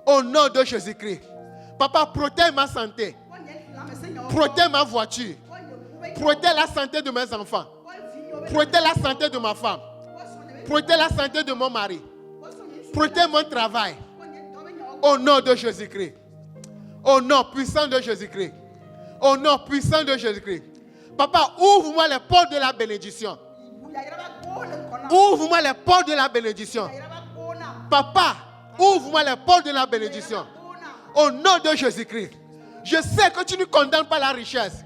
Au nom de Jésus-Christ. Papa, protège ma santé. Protège ma voiture. Protège la santé de mes enfants. Protège la santé de ma femme. Protège la santé de mon mari. Protège mon travail. Au nom de Jésus-Christ. Au nom puissant de Jésus-Christ. Au nom puissant de Jésus-Christ. Papa, ouvre-moi les portes de la bénédiction. Ouvre-moi les portes de la bénédiction. Papa, ouvre-moi les portes de la bénédiction. Au nom de Jésus-Christ. Je sais que tu ne condamnes pas la richesse.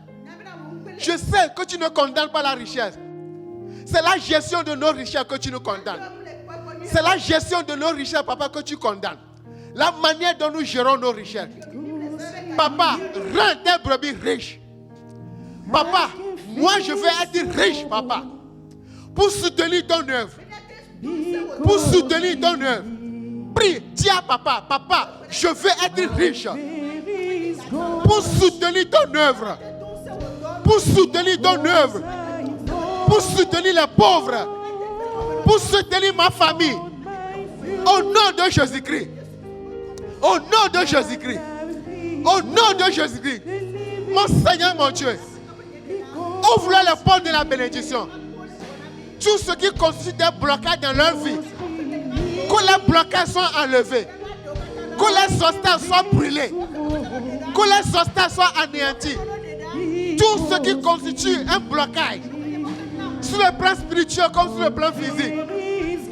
Je sais que tu ne condamnes pas la richesse. C'est la gestion de nos richesses que tu nous condamnes. C'est la gestion de nos richesses, papa, que tu condamnes. La manière dont nous gérons nos richesses. Papa, rends tes brebis riches. Papa, moi je veux être riche, papa. Pour soutenir ton œuvre. Pour soutenir ton œuvre. Prie, dis à papa, papa, je veux être riche. Pour soutenir ton œuvre. Pour soutenir ton œuvre. Pour soutenir les pauvres. Pour soutenir ma famille. Au nom de Jésus-Christ. Au nom de Jésus-Christ. Au nom de Jésus-Christ. Mon Seigneur, mon Dieu. Ouvre les portes de la bénédiction. Tout ce qui constitue des blocages dans leur vie. Que les blocages soient enlevés. Que les obstacles soient brûlés. Que les obstacles soient anéantis. Tout ce qui constitue un blocage. Sur le plan spirituel comme sur le plan physique.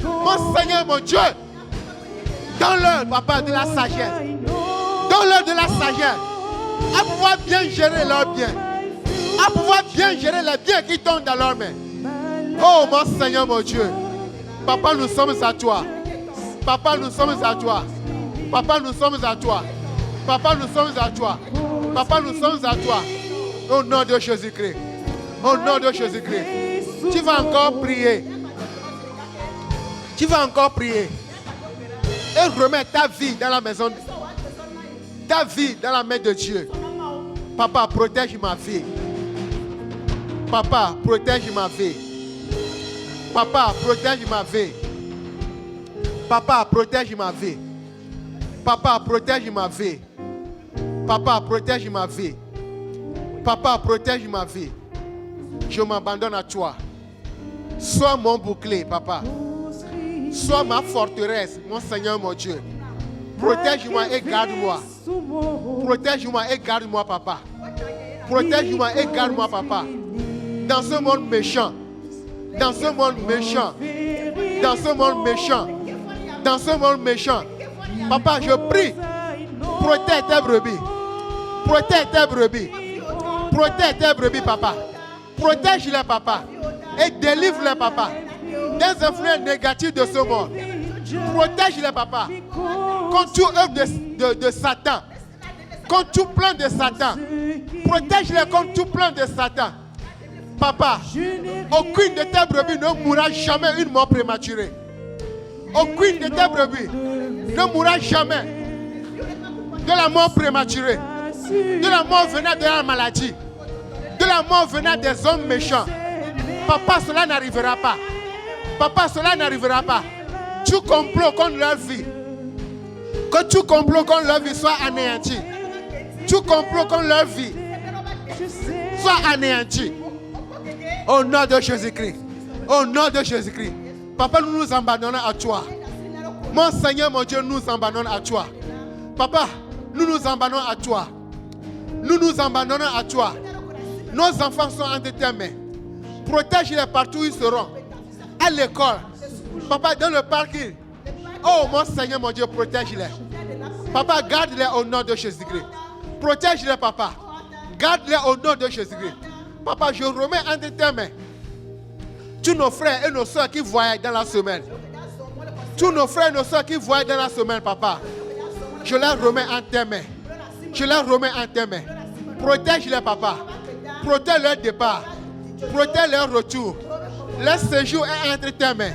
Mon Seigneur, mon Dieu. Donne-leur, papa, de la sagesse. Donne-leur de la sagesse. À pouvoir bien gérer leurs biens. À pouvoir bien gérer les biens qui tombent dans leurs mains. Oh, mon Seigneur, mon Dieu. Papa, nous sommes à toi. Papa, nous sommes à toi. Papa, nous sommes à toi. Papa, nous sommes à toi. Papa, nous sommes à toi. Au nom de Jésus-Christ. Au nom de Jésus-Christ. Tu vas encore prier. Tu vas encore prier. Et remettre ta vie dans la maison. Ta vie dans la main de Dieu. Papa, protège ma vie. Papa, protège ma vie. Papa, protège ma vie. Papa, protège ma vie. Papa, protège ma vie. Papa, protège ma vie. Papa, protège ma vie. Je m'abandonne à toi. Sois mon bouclier, papa. Sois ma forteresse, mon Seigneur, mon Dieu. Protège-moi et garde-moi. Protège-moi et garde-moi, papa. Protège-moi et garde-moi, papa. Dans ce monde méchant. Dans ce monde méchant. Dans ce monde méchant. Dans ce monde méchant. Papa, je prie. Protège tes brebis. Protège tes brebis. Protège tes brebis, papa. Protège-les, papa. Et délivre-les, papa. Des influences négatives de ce monde. Protège-les, papa. Contre tout œuvre de Satan. Contre tout plan de Satan. Protège-les contre tout plan de Satan. Papa, aucune de tes brebis ne mourra jamais une mort prématurée. Aucune de tes brebis ne mourra jamais de la mort prématurée. De la mort venant de la maladie. De la mort venant des hommes méchants. Papa, cela n'arrivera pas. Papa, cela n'arrivera pas. Tu complot contre leur vie. Que tout complot contre leur vie soit anéanti. Tout complot contre leur vie soit anéanti. Au nom de Jésus-Christ. Au nom de Jésus-Christ. Papa, nous nous abandonnons à toi. Mon Seigneur, mon Dieu, nous nous abandonnons à toi. Papa, nous nous abandonnons à toi. Nous nous abandonnons à toi. Nos enfants sont entre tes mains. Protège-les partout où ils seront. À l'école. Papa, dans le parking. Oh, mon Seigneur, mon Dieu, protège-les. Papa, garde-les au nom de Jésus-Christ. Protège-les, papa. Garde-les au nom de Jésus-Christ. Papa, je remets entre tes mains tous nos frères et nos soeurs qui voyagent dans la semaine. Tous nos frères et nos soeurs qui voyagent dans la semaine, papa. Je les remets en tes mains. Je les remets en tes mains. Protège-les, papa. Protège leur départ. Protège leur retour. Leur séjour est entre tes mains.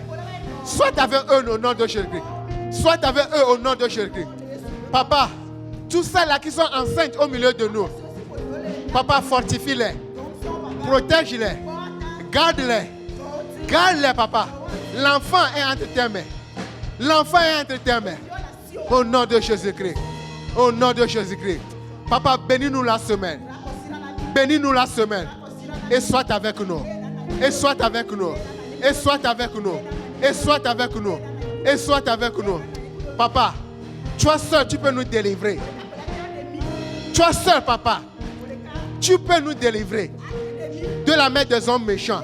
Sois avec eux au nom de Jésus-Christ. Sois avec eux au nom de Jésus-Christ. Papa, tous ceux-là qui sont enceintes au milieu de nous. Papa, fortifie-les. Protège-les. Garde-les. Garde-les, papa. L'enfant est entre tes mains. L'enfant est entre tes mains. Au nom de Jésus-Christ. Au nom de Jésus-Christ. Papa, bénis-nous la semaine. Bénis-nous la semaine. Et sois avec nous. Et sois avec nous. Et sois avec nous. Et sois avec nous. Et sois avec nous. Papa, toi seul, tu peux nous délivrer. Toi seul, papa, tu peux nous délivrer de la main des hommes méchants.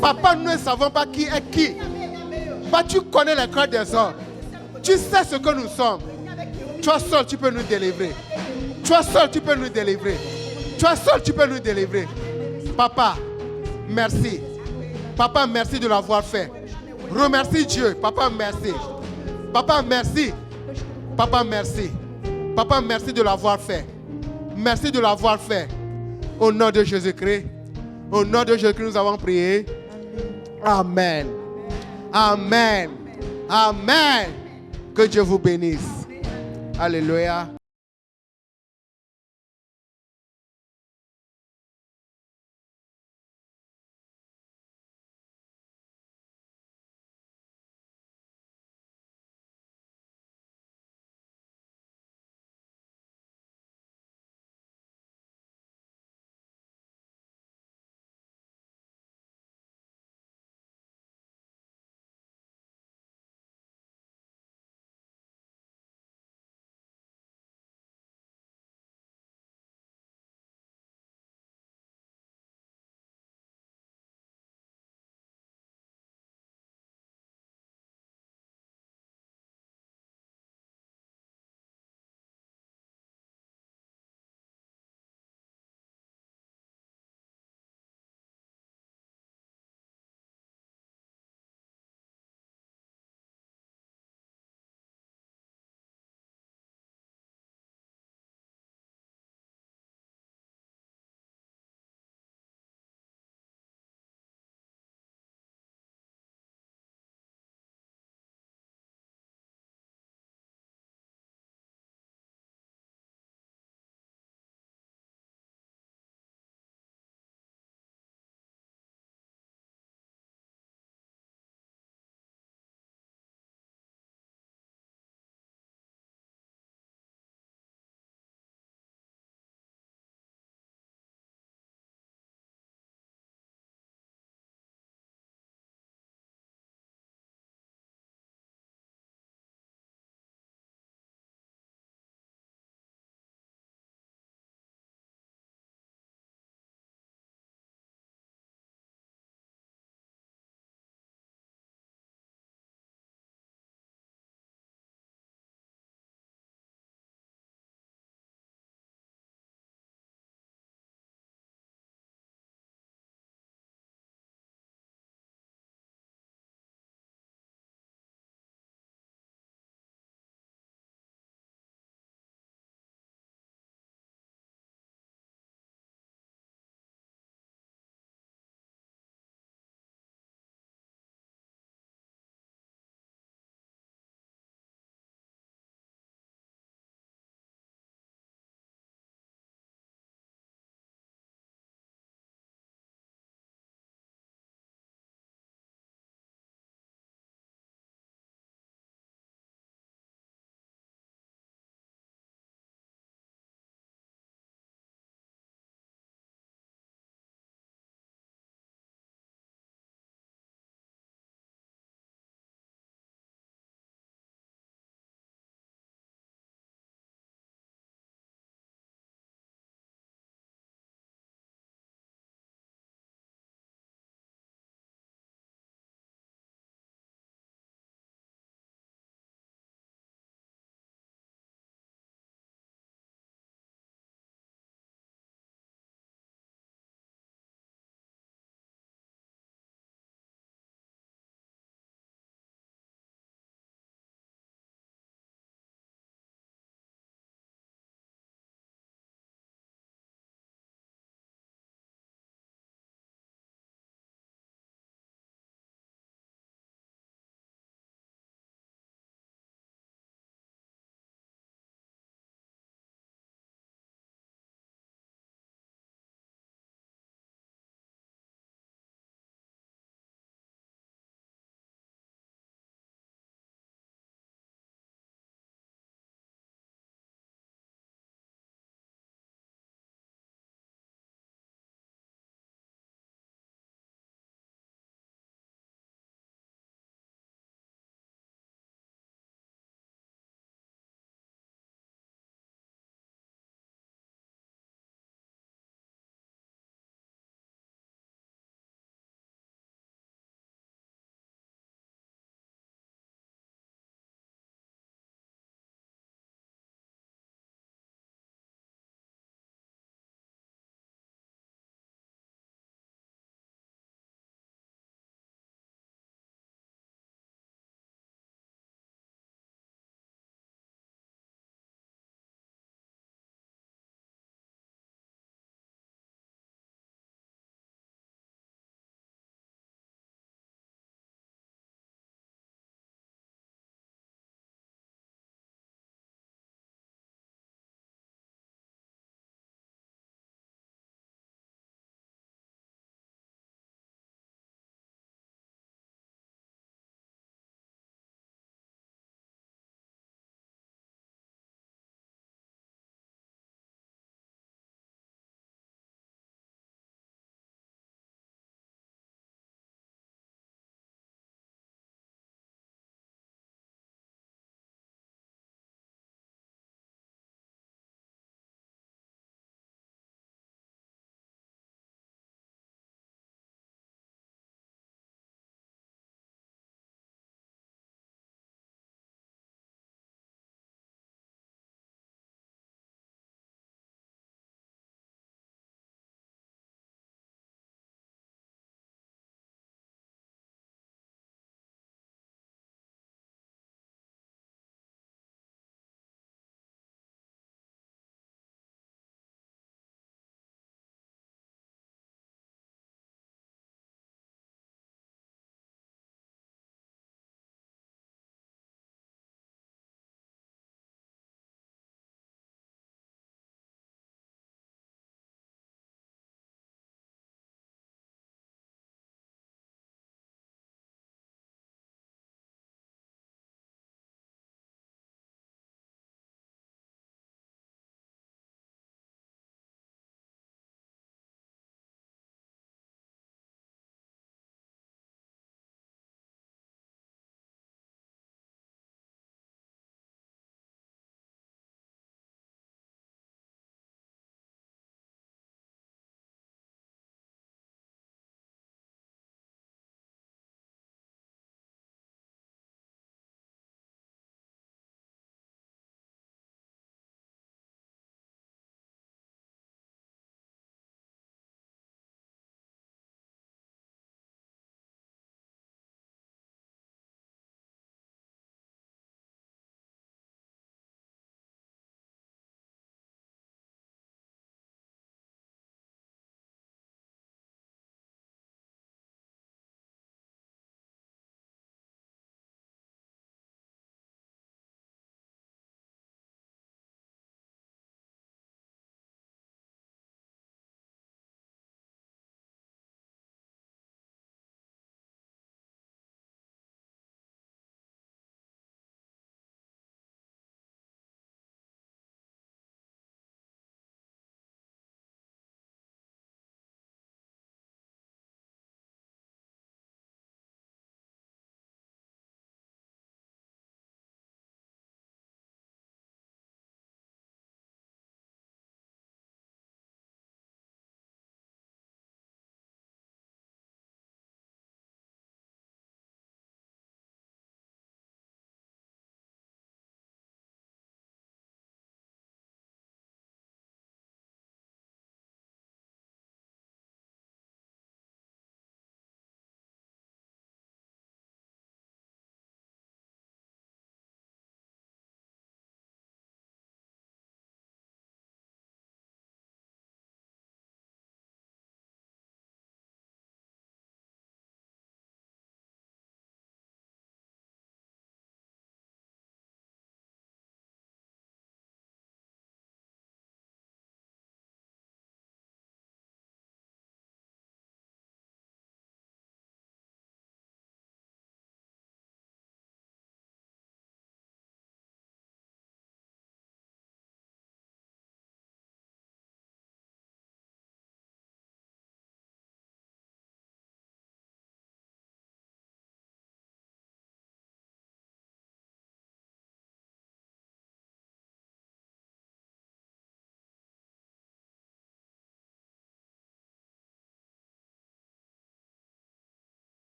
Papa, nous ne savons pas qui est qui. Papa, tu connais le cœur des hommes. Tu sais ce que nous sommes. Toi seul, tu peux nous délivrer. Toi seul, tu peux nous délivrer. Toi seul, tu peux nous délivrer. Papa, merci. Papa, merci de l'avoir fait. Remercie Dieu. Papa, merci. Papa, merci. Papa, merci. Papa, merci de l'avoir fait. Merci de l'avoir fait. Au nom de Jésus-Christ. Au nom de Jésus-Christ, nous avons prié. Amen. Amen. Amen. Que Dieu vous bénisse. Alléluia.